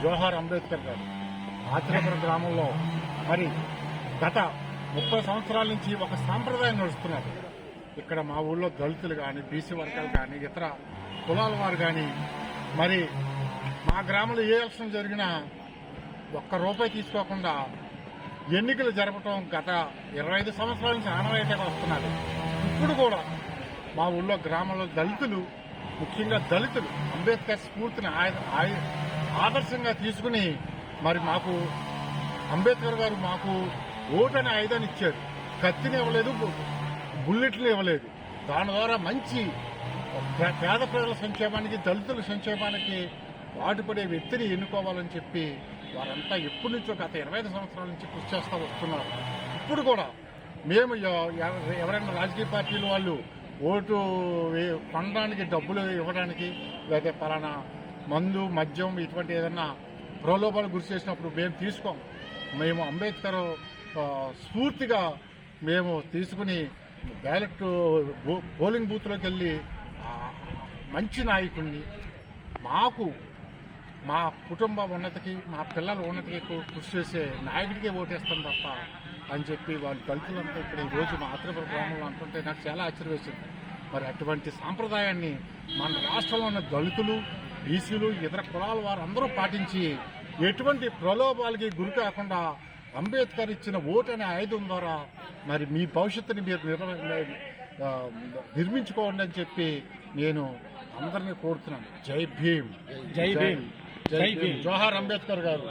జోహార్ అంబేద్కర్ గారు ఆత్రేయపురం గ్రామంలో మరి గత 30 సంవత్సరాల నుంచి ఒక సాంప్రదాయం నడుస్తున్నది. ఇక్కడ మా ఊళ్ళో దళితులు కానీ, బీసీ వర్గాలు కానీ, ఇతర కులాల వారు కానీ మరి మా గ్రామంలో ఏ ఎలక్షన్ జరిగినా ₹1 తీసుకోకుండా ఎన్నికలు జరపడం గత 25 సంవత్సరాల నుంచి ఆనవాయితీగా వస్తున్నది. ఇప్పుడు కూడా మా ఊళ్ళో గ్రామంలో దళితులు, ముఖ్యంగా దళితులు అంబేద్కర్ స్ఫూర్తిని ఆదర్శంగా తీసుకుని మరి మాకు అంబేద్కర్ గారు మాకు ఓటని ఆయుధాన్ని ఇచ్చారు. కత్తిని ఇవ్వలేదు, బుల్లెట్లు ఇవ్వలేదు. దాని ద్వారా మంచి పేద ప్రజల సంక్షేమానికి, దళితుల సంక్షేమానికి పాటుపడే వ్యక్తిని ఎన్నుకోవాలని చెప్పి వారంతా ఎప్పటి నుంచో గత 25 సంవత్సరాల నుంచి కృషి చేస్తూ వస్తున్నారు. ఇప్పుడు కూడా మేము ఎవరైనా రాజకీయ పార్టీల వాళ్ళు ఓటు కొనడానికి, డబ్బులు ఇవ్వడానికి, లేదా పలానా మందు, మద్యం ఇటువంటి ఏదన్నా ప్రలోభాలు గురి చేసినప్పుడు మేము తీసుకోం. మేము అంబేద్కర్ స్ఫూర్తిగా మేము తీసుకుని బ్యాలెట్ పోలింగ్ బూత్లోకి వెళ్ళి మంచి నాయకుడిని, మాకు మా కుటుంబ ఉన్నతికి, మా పిల్లల ఉన్నతికి కృషి చేసే నాయకుడికే ఓటేస్తాం తప్ప అని చెప్పి వాళ్ళు దళితులంతా ఇక్కడ ఈరోజు మా ఆత్రేయపురం గ్రామంలో అంటుంటే నాకు చాలా ఆశ్చర్యం వేసింది. మరి అటువంటి సాంప్రదాయాన్ని మన రాష్ట్రంలో ఉన్న దళితులు, బీసీలు, ఇతర కులాల వారు అందరూ పాటించి ఎటువంటి ప్రలోభాలకి గురి కాకుండా అంబేద్కర్ ఇచ్చిన ఓటు అనే ఆయుధం ద్వారా మరి మీ భవిష్యత్తుని మీరు నిర్మించుకోండి అని చెప్పి నేను అందరినీ కోరుతున్నాను. జై భీమ్, జై భీమ్, జై భీమ్. జోహార్ అంబేద్కర్ గారు.